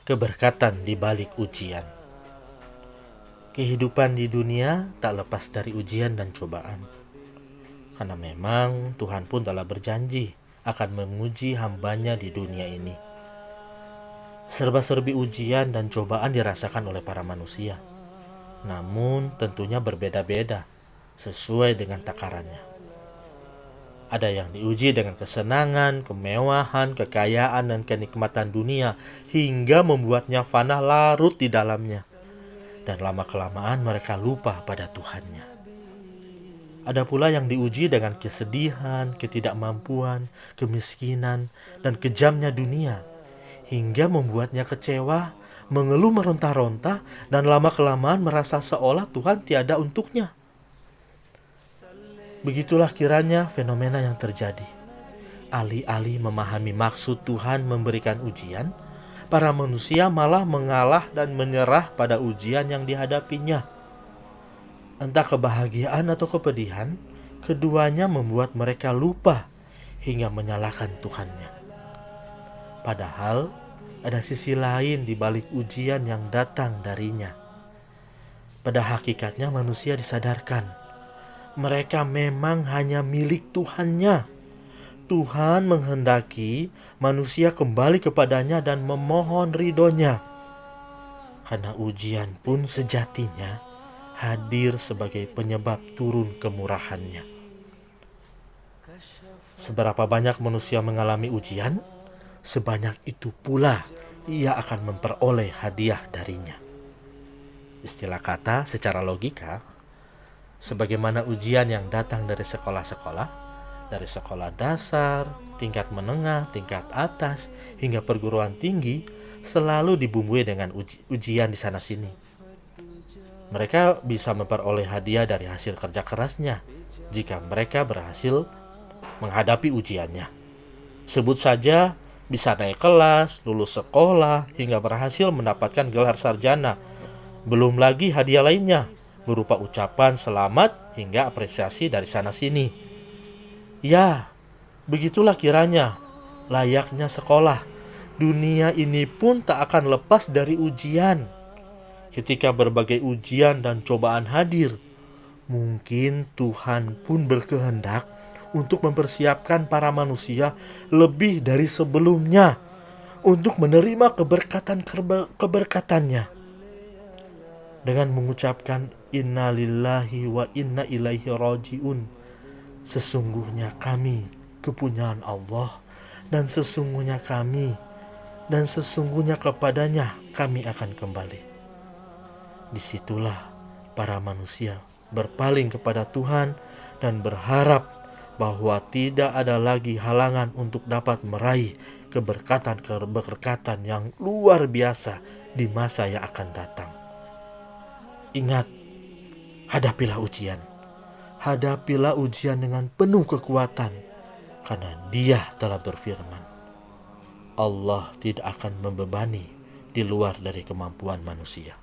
Keberkatan di balik ujian. Kehidupan di dunia tak lepas dari ujian dan cobaan. Karena memang Tuhan pun telah berjanji akan menguji hambanya di dunia ini. Serba-serbi ujian dan cobaan dirasakan oleh para manusia. Namun tentunya berbeda-beda sesuai dengan takarannya. Ada yang diuji dengan kesenangan, kemewahan, kekayaan, dan kenikmatan dunia hingga membuatnya fana larut di dalamnya. Dan lama-kelamaan mereka lupa pada Tuhannya. Ada pula yang diuji dengan kesedihan, ketidakmampuan, kemiskinan, dan kejamnya dunia hingga membuatnya kecewa, mengeluh meronta-ronta, dan lama-kelamaan merasa seolah Tuhan tiada untuknya. Begitulah kiranya fenomena yang terjadi. Alih-alih memahami maksud Tuhan memberikan ujian, para manusia malah mengalah dan menyerah pada ujian yang dihadapinya. Entah kebahagiaan atau kepedihan, keduanya membuat mereka lupa hingga menyalahkan Tuhannya. Padahal ada sisi lain di balik ujian yang datang darinya. Pada hakikatnya manusia disadarkan mereka memang hanya milik Tuhannya. Tuhan menghendaki manusia kembali kepadanya dan memohon ridhonya. Karena ujian pun sejatinya hadir sebagai penyebab turun kemurahannya. Seberapa banyak manusia mengalami ujian, sebanyak itu pula ia akan memperoleh hadiah darinya. Istilah kata secara logika, sebagaimana ujian yang datang dari sekolah-sekolah, dari sekolah dasar, tingkat menengah, tingkat atas, hingga perguruan tinggi, selalu dibumbui dengan ujian di sana-sini. Mereka bisa memperoleh hadiah dari hasil kerja kerasnya jika mereka berhasil menghadapi ujiannya. Sebut saja bisa naik kelas, lulus sekolah, hingga berhasil mendapatkan gelar sarjana. Belum lagi hadiah lainnya, berupa ucapan selamat hingga apresiasi dari sana-sini. Ya, begitulah kiranya layaknya sekolah. Dunia ini pun tak akan lepas dari ujian. Ketika berbagai ujian dan cobaan hadir, mungkin Tuhan pun berkehendak untuk mempersiapkan para manusia lebih dari sebelumnya untuk menerima keberkatannya. Dengan mengucapkan inna lillahi wa inna ilaihi raji'un. Sesungguhnya kami kepunyaan Allah, dan sesungguhnya kepadanya kami akan kembali. Disitulah para manusia berpaling kepada Tuhan dan berharap bahwa tidak ada lagi halangan untuk dapat meraih keberkatan yang luar biasa di masa yang akan datang. Ingat, hadapilah ujian. Hadapilah ujian dengan penuh kekuatan, karena Dia telah berfirman, Allah tidak akan membebani di luar dari kemampuan manusia.